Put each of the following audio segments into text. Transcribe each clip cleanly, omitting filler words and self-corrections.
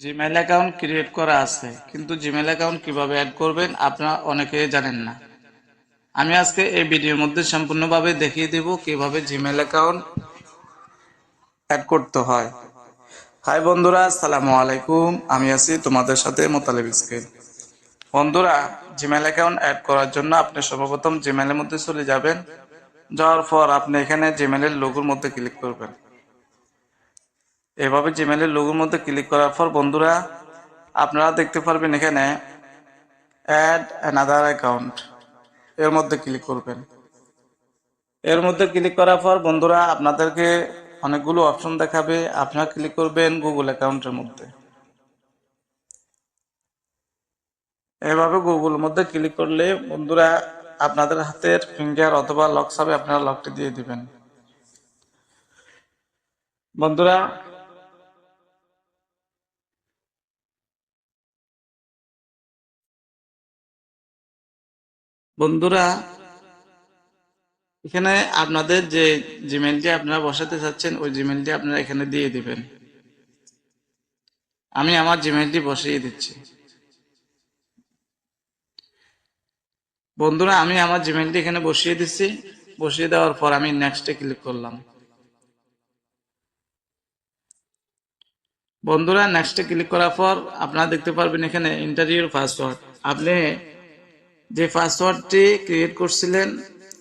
Gmail account create করা আছে, কিন্তু জিমেইল অ্যাকাউন্ট কিভাবে অ্যাড করবেন আপনারা অনেকেই জানেন না। আমি আজকে এই ভিডিওর মধ্যে সম্পূর্ণভাবে দেখিয়ে দেব কিভাবে জিমেইল অ্যাকাউন্ট অ্যাড করতে হয়। হাই বন্ধুরা, আসসালামু আলাইকুম। আমি আছি তোমাদের সাথে মোতালেব ইসকেল। বন্ধুরা, জিমেইল অ্যাকাউন্ট অ্যাড করার জন্য আপনি সর্বপ্রথম জিমেইলের মধ্যে চলে যাবেন। যাওয়ার পর আপনি এখানে জিমেইলের লোগোর মধ্যে ক্লিক করবেন। এভাবে জিমেইলের লোগোর মধ্যে ক্লিক করার পর বন্ধুরা আপনারা দেখতে পারবেন এখানে অ্যাড অ্যানাদার অ্যাকাউন্ট, এর মধ্যে ক্লিক করবেন। এর মধ্যে ক্লিক করার পর বন্ধুরা আপনাদেরকে অনেকগুলো অপশন দেখাবে। আপনারা ক্লিক করবেন গুগল অ্যাকাউন্টের মধ্যে। এভাবে গুগলের মধ্যে ক্লিক করলে বন্ধুরা আপনাদের হাতের ফিঙ্গার অথবা লক চাবে, আপনারা লকটি দিয়ে দিবেন। বন্ধুরা বন্ধুরা এখানে আপনাদের যে জিমেইলটি আপনারা বসাতে চাচ্ছেন ওই জিমেইলটি আপনারা এখানে দিয়ে দিবেন। আমি আমার জিমেইলটি বসিয়ে দিচ্ছি। বন্ধুরা আমি আমার জিমেইলটি এখানে বসিয়ে দিচ্ছি। বসিয়ে দেওয়ার পর আমি নেক্সটে ক্লিক করলাম। বন্ধুরা নেক্সটে ক্লিক করার পর আপনারা দেখতে পারবেন এখানে এন্টার ইউর পাসওয়ার্ড। আপনি যে পাসওয়ার্ডটি ক্রিয়েট করছিলেন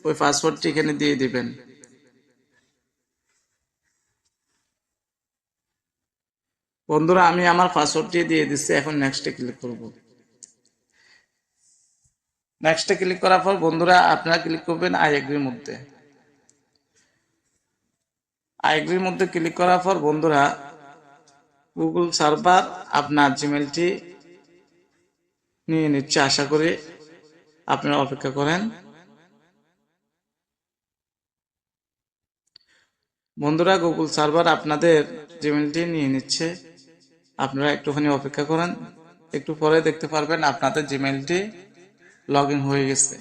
ওই পাসওয়ার্ডটি এখানে দিয়ে দিবেন। বন্ধুরা আমি আমার পাসওয়ার্ডটি দিয়ে দিচ্ছি। এখন নেক্সটে ক্লিক করব। নেক্সটে ক্লিক করার পর বন্ধুরা আপনারা ক্লিক করবেন আই এগ্রির মধ্যে। আই এগ্রির মধ্যে ক্লিক করার পর বন্ধুরা গুগল সার্ভার আপনার জিমেইলটি নিয়ে নিচ্ছে। আশা করি আপনারা অপেক্ষা করেন। বন্ধুরা গুগল সার্ভার আপনাদের জিমেইলটি নিয়ে নিচ্ছে। আপনারা একটুখানি অপেক্ষা করেন। একটু পরে দেখতে পারবেন আপনাদের জিমেইলটি লগ ইন হয়ে গেছে।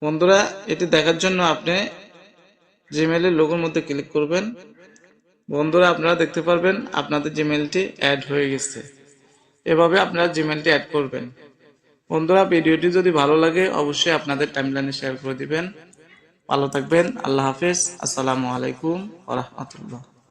বন্ধুরা এটি দেখার জন্য আপনি জিমেইলের লোগোর মধ্যে ক্লিক করবেন। বন্ধুরা আপনারা দেখতে পারবেন আপনাদের জিমেইলটি অ্যাড হয়ে গেছে। এভাবে আপনারা জিমেইলটি অ্যাড করবেন। বন্ধুরা ভিডিওটি যদি ভালো লাগে অবশ্যই আপনাদের টাইমলাইনে শেয়ার করে দিবেন। ভালো থাকবেন। আল্লাহ হাফেজ। আসসালামু আলাইকুম ওয়া রাহমাতুল্লাহ।